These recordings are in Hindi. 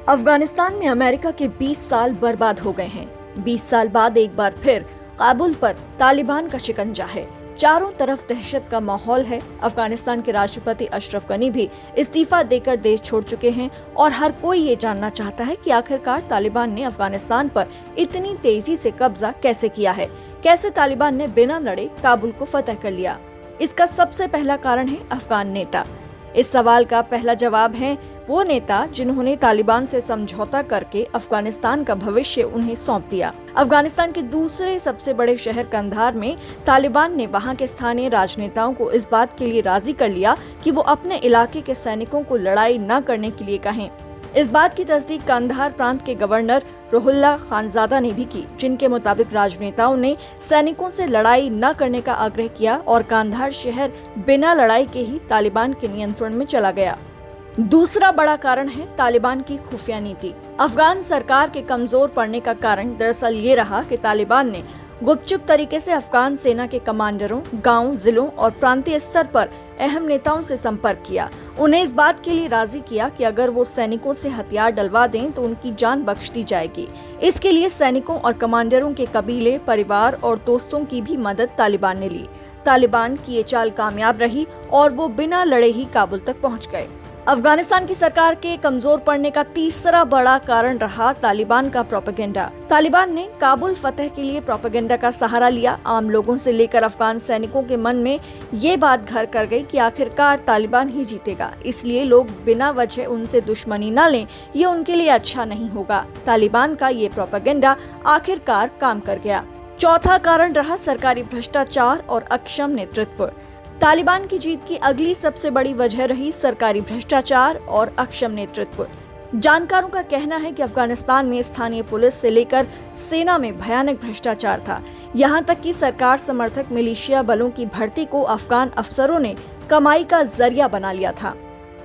अफगानिस्तान में अमेरिका के 20 साल बर्बाद हो गए हैं। 20 साल बाद एक बार फिर काबुल पर तालिबान का शिकंजा है। चारों तरफ दहशत का माहौल है। अफगानिस्तान के राष्ट्रपति अशरफ गनी भी इस्तीफा देकर देश छोड़ चुके हैं और हर कोई ये जानना चाहता है कि आखिरकार तालिबान ने अफगानिस्तान पर इतनी तेजी से कब्जा कैसे किया है। कैसे तालिबान ने बिना लड़े काबुल को फतह कर लिया। इसका सबसे पहला कारण है अफगान नेता। इस सवाल का पहला जवाब है वो नेता जिन्होंने तालिबान से समझौता करके अफगानिस्तान का भविष्य उन्हें सौंप दिया। अफगानिस्तान के दूसरे सबसे बड़े शहर कंधार में तालिबान ने वहां के स्थानीय राजनेताओं को इस बात के लिए राजी कर लिया कि वो अपने इलाके के सैनिकों को लड़ाई न करने के लिए कहें। इस बात की तस्दीक कंधार प्रांत के गवर्नर रुहुल्लाह खानजादा ने भी की, जिनके मुताबिक राजनेताओं ने सैनिकों से लड़ाई न करने का आग्रह किया और कंधार शहर बिना लड़ाई के ही तालिबान के नियंत्रण में चला गया। दूसरा बड़ा कारण है तालिबान की खुफिया नीति। अफगान सरकार के कमजोर पड़ने का कारण दरअसल ये रहा कि तालिबान ने गुपचुप तरीके से अफगान सेना के कमांडरों, गांव, जिलों और प्रांतीय स्तर पर अहम नेताओं से संपर्क किया। उन्हें इस बात के लिए राजी किया कि अगर वो सैनिकों से हथियार डलवा दें तो उनकी जान बख्श दी जाएगी। इसके लिए सैनिकों और कमांडरों के कबीले, परिवार और दोस्तों की भी मदद तालिबान ने ली। तालिबान की ये चाल कामयाब रही और वो बिना लड़े ही काबुल तक पहुंच गए। अफगानिस्तान की सरकार के कमजोर पड़ने का तीसरा बड़ा कारण रहा तालिबान का प्रोपेगेंडा। तालिबान ने काबुल फतह के लिए प्रोपेगेंडा का सहारा लिया। आम लोगों से लेकर अफगान सैनिकों के मन में ये बात घर कर गई कि आखिरकार तालिबान ही जीतेगा, इसलिए लोग बिना वजह उनसे दुश्मनी न लें, ये उनके लिए अच्छा नहीं होगा। तालिबान का ये प्रोपेगेंडा आखिरकार काम कर गया। चौथा कारण रहा सरकारी भ्रष्टाचार और अक्षम नेतृत्व। तालिबान की जीत की अगली सबसे बड़ी वजह रही सरकारी भ्रष्टाचार और अक्षम नेतृत्व। जानकारों का कहना है कि अफगानिस्तान में स्थानीय पुलिस से लेकर सेना में भयानक भ्रष्टाचार था। यहाँ तक कि सरकार समर्थक मिलिशिया बलों की भर्ती को अफगान अफसरों ने कमाई का जरिया बना लिया था।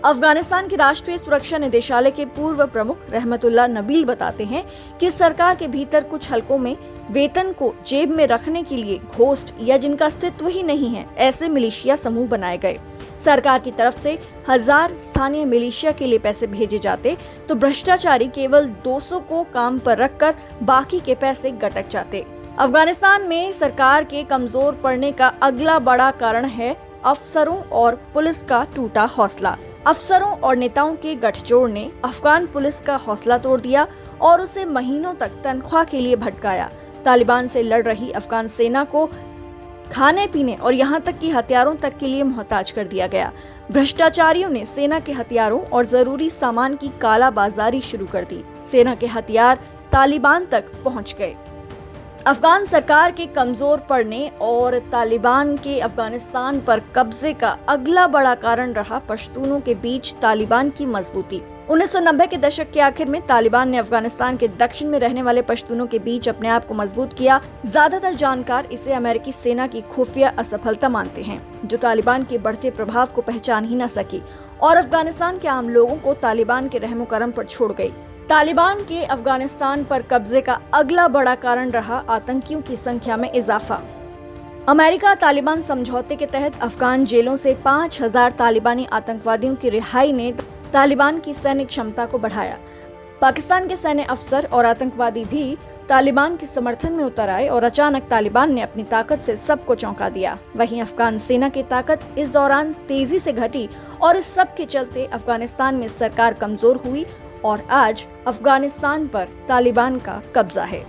अफगानिस्तान के राष्ट्रीय सुरक्षा निदेशालय के पूर्व प्रमुख रहमतुल्लाह नबील बताते हैं कि सरकार के भीतर कुछ हलकों में वेतन को जेब में रखने के लिए घोस्ट या जिनका अस्तित्व ही नहीं है, ऐसे मिलिशिया समूह बनाए गए। सरकार की तरफ से 1000 स्थानीय मिलिशिया के लिए पैसे भेजे जाते तो भ्रष्टाचारी केवल 200 को काम पर रखकर बाकी के पैसे गटक जाते। अफगानिस्तान में सरकार के कमजोर पड़ने का अगला बड़ा कारण है अफसरों और पुलिस का टूटा हौसला। अफसरों और नेताओं के गठजोड़ ने अफगान पुलिस का हौसला तोड़ दिया और उसे महीनों तक तनख्वाह के लिए भटकाया। तालिबान से लड़ रही अफगान सेना को खाने पीने और यहाँ तक कि हथियारों तक के लिए मोहताज कर दिया गया। भ्रष्टाचारियों ने सेना के हथियारों और जरूरी सामान की कालाबाजारी शुरू कर दी। सेना के हथियार तालिबान तक पहुँच गए। अफगान सरकार के कमजोर पड़ने और तालिबान के अफगानिस्तान पर कब्जे का अगला बड़ा कारण रहा पश्तूनों के बीच तालिबान की मजबूती। 1990 के दशक के आखिर में तालिबान ने अफगानिस्तान के दक्षिण में रहने वाले पश्तूनों के बीच अपने आप को मजबूत किया। ज्यादातर जानकार इसे अमेरिकी सेना की खुफिया असफलता मानते हैं, जो तालिबान के बढ़ते प्रभाव को पहचान ही न सकी और अफगानिस्तान के आम लोगों को तालिबान के रहमो करम पर छोड़ गई। तालिबान के अफगानिस्तान पर कब्जे का अगला बड़ा कारण रहा आतंकियों की संख्या में इजाफा। अमेरिका तालिबान समझौते के तहत अफगान जेलों से 5000 तालिबानी आतंकवादियों की रिहाई ने तालिबान की सैन्य क्षमता को बढ़ाया। पाकिस्तान के सैन्य अफसर और आतंकवादी भी तालिबान के समर्थन में उतर आए और अचानक तालिबान ने अपनी ताकत से सबको चौंका दिया। वहीं अफगान सेना की ताकत इस दौरान तेजी से घटी और इस सब के चलते अफगानिस्तान में सरकार कमजोर हुई और आज अफगानिस्तान पर तालिबान का कब्जा है।